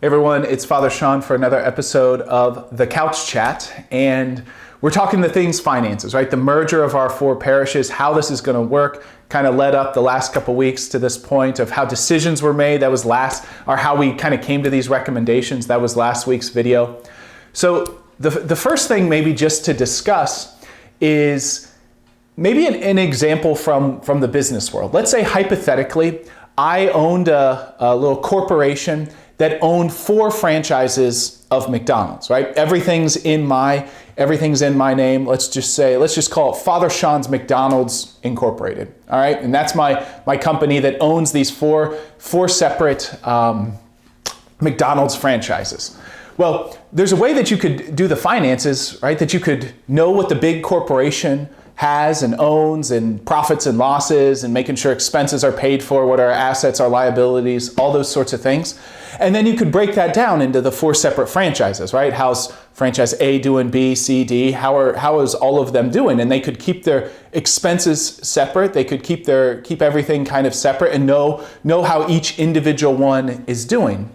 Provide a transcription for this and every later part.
Hey everyone, it's Father Sean for another episode of The Couch Chat, and we're talking the things finances, right? The merger of our four parishes, how this is going to work, kind of led up the last couple weeks to this point of how decisions were made. That was or how we kind of came to these recommendations. That was last week's video. So the first thing maybe just to discuss is maybe an example from the business world. Let's say hypothetically, I owned a little corporation that owned 4 franchises of McDonald's, right? Everything's in my name. Let's just call it Father Sean's McDonald's Incorporated, all right? And that's my company that owns these four separate McDonald's franchises. Well, there's a way that you could do the finances, right? That you could know what the big corporation has and owns and profits and losses and making sure expenses are paid for, what are assets, our liabilities, all those sorts of things. And then you could break that down into the 4 separate franchises, right? How's franchise A doing, B, C, D? How is all of them doing? And they could keep their expenses separate. They could keep everything kind of separate and know how each individual one is doing.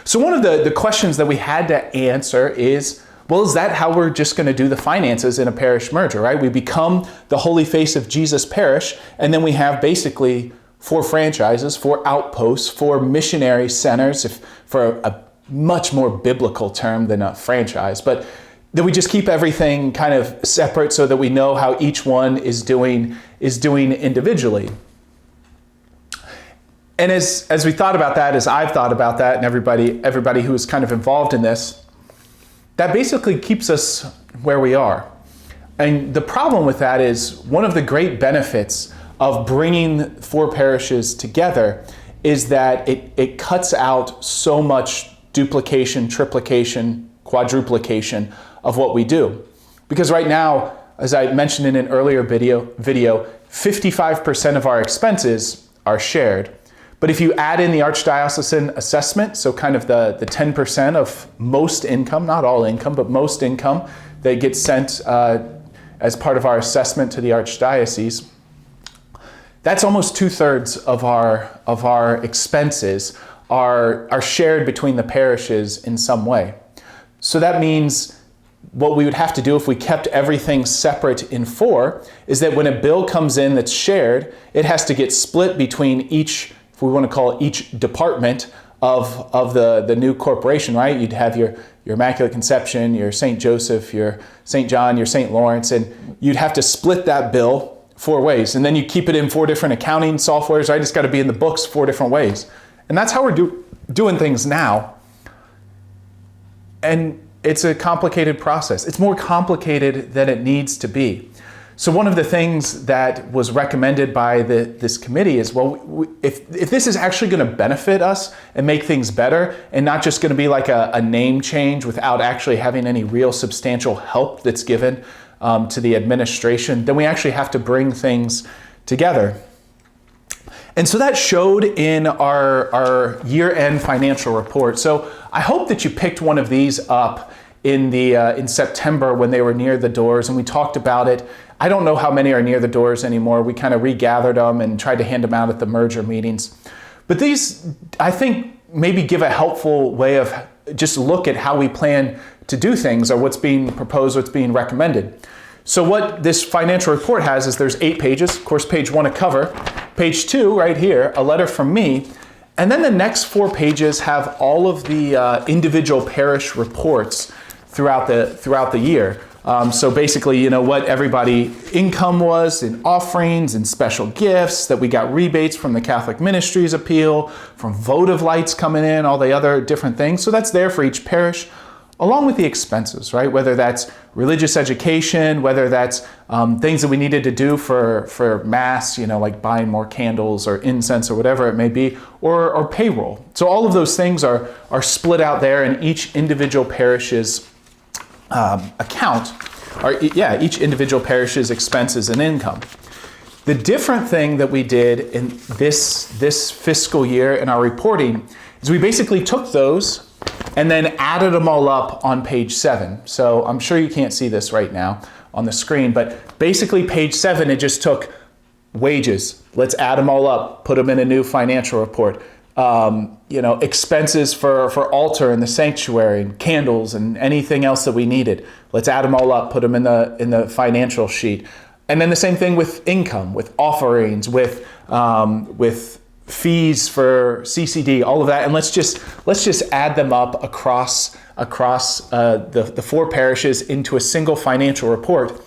So one of the questions that we had to answer is, well, is that how we're just going to do the finances in a parish merger, right? We become the Holy Face of Jesus Parish, and then we have basically 4 franchises, 4 outposts, 4 missionary centers, for a much more biblical term than a franchise, but that we just keep everything kind of separate so that we know how each one is doing individually. And as we thought about that, as I've thought about that, and everybody who is kind of involved in this, that basically keeps us where we are. And the problem with that is one of the great benefits of bringing 4 parishes together is that it cuts out so much duplication, triplication, quadruplication of what we do. Because right now, as I mentioned in an earlier video, 55% of our expenses are shared. But if you add in the archdiocesan assessment, so kind of the 10% of most income, not all income, but most income that gets sent as part of our assessment to the archdiocese, that's almost 2/3 of our expenses are shared between the parishes in some way. So that means what we would have to do if we kept everything separate in 4 is that when a bill comes in that's shared, it has to get split between each, we want to call it each department of the new corporation, right? You'd have your Immaculate Conception, your St. Joseph, your St. John, your St. Lawrence, and you'd have to split that bill 4 ways. And then you keep it in 4 different accounting softwares, right? It's got to be in the books 4 different ways. And that's how we're doing things now. And it's a complicated process. It's more complicated than it needs to be. So one of the things that was recommended by this committee is, well, if this is actually going to benefit us and make things better and not just going to be like a name change without actually having any real substantial help that's given to the administration, then we actually have to bring things together. And so that showed in our year-end financial report. So I hope that you picked one of these up in September when they were near the doors, and we talked about it. I don't know how many are near the doors anymore. We kind of regathered them and tried to hand them out at the merger meetings. But these, I think, maybe give a helpful way of just look at how we plan to do things or what's being proposed, what's being recommended. So what this financial report has is there's 8 pages. Of course, page 1 a cover. Page 2 right here, a letter from me. And then the next 4 pages have all of the individual parish reports throughout the year. So basically, what everybody income was in offerings and special gifts, that we got rebates from the Catholic Ministries appeal, from votive lights coming in, all the other different things. So that's there for each parish, along with the expenses, right? Whether that's religious education, whether that's things that we needed to do for Mass, like buying more candles or incense or whatever it may be, or payroll. So all of those things are split out there in each individual parish's account, each individual parish's expenses and income. The different thing that we did in this fiscal year in our reporting is we basically took those and then added them all up on page 7. So I'm sure you can't see this right now on the screen, but basically page 7, it just took wages. Let's add them all up, put them in a new financial report. expenses for altar and the sanctuary and candles and anything else that we needed. Let's add them all up, put them in the financial sheet. And then the same thing with income, with offerings, with fees for CCD, all of that. And let's just add them up across the 4 parishes into a single financial report,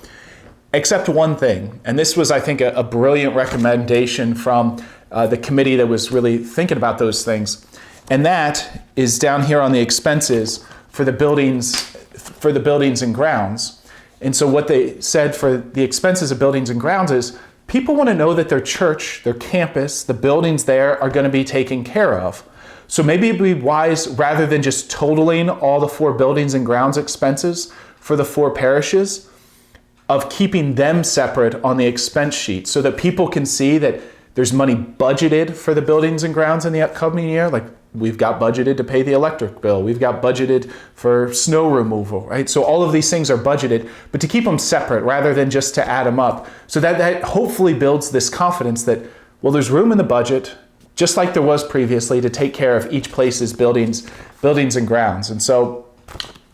except one thing. And this was, I think, a brilliant recommendation from the committee that was really thinking about those things. And that is down here on the expenses for the buildings and grounds. And so what they said for the expenses of buildings and grounds is people want to know that their church, their campus, the buildings there are going to be taken care of. So maybe it'd be wise, rather than just totaling all the 4 buildings and grounds expenses for the 4 parishes, of keeping them separate on the expense sheet so that people can see that there's money budgeted for the buildings and grounds in the upcoming year. Like, we've got budgeted to pay the electric bill. We've got budgeted for snow removal, right? So all of these things are budgeted, but to keep them separate rather than just to add them up. So that hopefully builds this confidence that, well, there's room in the budget, just like there was previously, to take care of each place's buildings and grounds. And so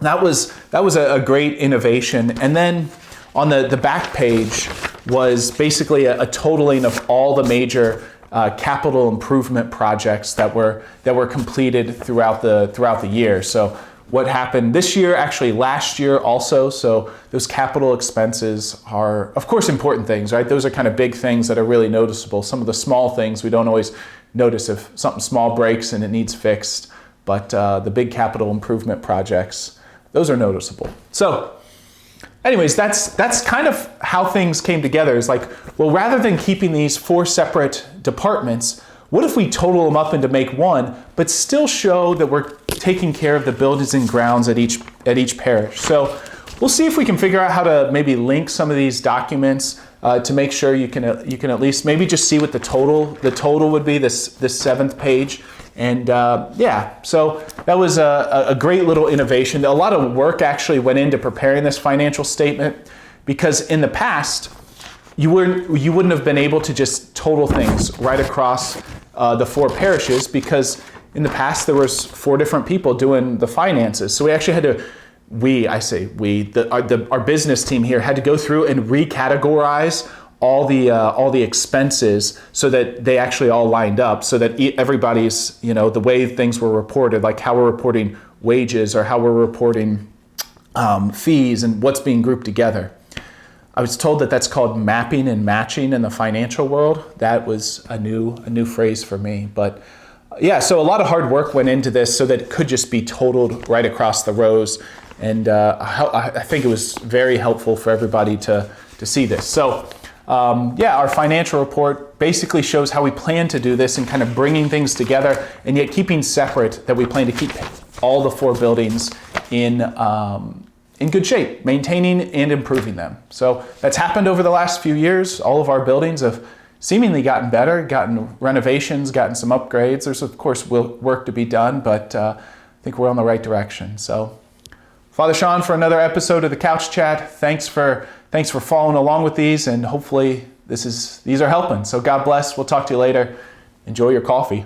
that was a great innovation. And then on the back page was basically a totaling of all the major capital improvement projects that were completed throughout the year. So what happened this year, actually last year also. So those capital expenses are, of course, important things, right? Those are kind of big things that are really noticeable. Some of the small things we don't always notice if something small breaks and it needs fixed, but the big capital improvement projects, those are noticeable. So anyways, that's kind of how things came together. It's like, well, rather than keeping these 4 separate departments, what if we total them up into make one, but still show that we're taking care of the buildings and grounds at each parish? So we'll see if we can figure out how to maybe link some of these documents to make sure you can at least maybe just see what the total would be, this 7th page. And so that was a great little innovation. A lot of work actually went into preparing this financial statement, because in the past, you wouldn't have been able to just total things right across the 4 parishes, because in the past there was 4 different people doing the finances. So we actually had to, our business team here had to go through and recategorize all the expenses so that they actually all lined up, so that everybody's, the way things were reported, like how we're reporting wages or how we're reporting fees and what's being grouped together. I was told that that's called mapping and matching in the financial world. That was a new phrase for me. But yeah, so a lot of hard work went into this so that it could just be totaled right across the rows. And I think it was very helpful for everybody to see this. So our financial report basically shows how we plan to do this and kind of bringing things together, and yet keeping separate that we plan to keep all the 4 buildings in good shape, maintaining and improving them. So that's happened over the last few years. All of our buildings have seemingly gotten better, gotten renovations, gotten some upgrades. There's, of course, work to be done, but I think we're on the right direction. So Father Sean, for another episode of the Couch Chat. Thanks for following along with these, and hopefully these are helping. So God bless. We'll talk to you later. Enjoy your coffee.